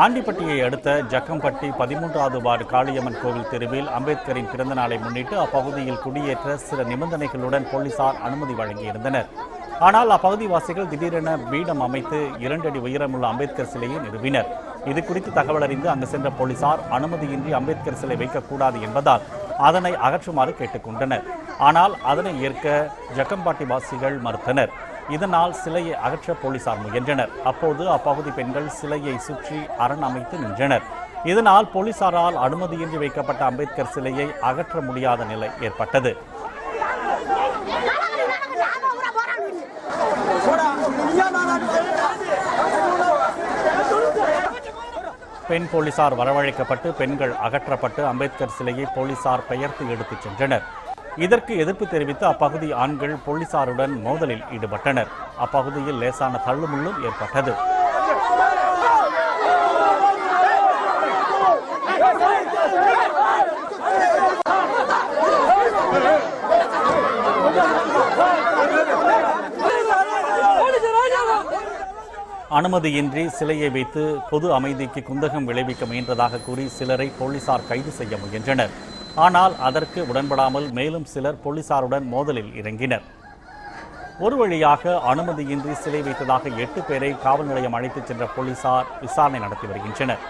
ஆண்டிப்பட்டியை அடுத்த ஜக்கம்பட்டி 13வது வார்டு காளியம்மன் கோவில் தெருவில் அம்பேத்கரின் பிறந்த நாளை முன்னிட்டு அப்பகுதியில் குடியேற்ற சில நிபந்தனைகளுடன் போலீசார் அனுமதி வழங்கியிருந்தனர். ஆனால் அப்பகுதிவாசிகள் திடீரென பீடம் அமைத்து 2 அடி உயரமுள்ள அம்பேத்கர் சிலையை நிறுவினர். இது குறித்து தகவல் அறிந்து அங்கு சென்ற போலீசார் அனுமதியின்றி அம்பேத்கர் சிலை வைக்கக்கூடாது என்பதால் அதனை அகற்றுமாறு கேட்டுக்கொண்டனர். ஆனால் அதனை ஏற்க ஜக்கம்பட்டி வாசிகள் மறுத்தனர். இதனால் சிலையை அகற்ற போலீசார் முயன்றனர். அப்போது அப்பகுதி பெண்கள் சிலையை சுற்றி அரண் அமைத்து நின்றனர். இதனால் போலீசாரால் அனுமதியின்றி வைக்கப்பட்ட அம்பேத்கர் சிலையை அகற்ற முடியாத நிலை ஏற்பட்டது. பெண் போலீசார் வரவழைக்கப்பட்டு பெண்கள் அகற்றப்பட்டு அம்பேத்கர் சிலையை போலீசார் பெயர்த்து எடுத்துச் சென்றனர். இதற்கு எதிர்ப்பு தெரிவித்து அப்பகுதி ஆண்கள் போலீசாருடன் மோதலில் ஈடுபட்டனர். அப்பகுதியில் லேசான தள்ளுமுள்ளும் ஏற்பட்டது. அனுமதியின்றி சிலையை வைத்து பொது அமைதிக்கு குந்தகம் விளைவிக்க முயன்றதாக கூறி சிலரை போலீசார் கைது செய்ய முயன்றனர். ஆனால் அதற்கு உடன்படாமல் மேலும் சிலர் போலீசாருடன் மோதலில் இறங்கினர். ஒரு வழியாக அனுமதியின்றி சிலை வைத்ததாக 8 பேரை காவல் நிலையம் அழைத்துச் சென்ற போலீசார் விசாரணை நடத்தி வருகின்றனர்.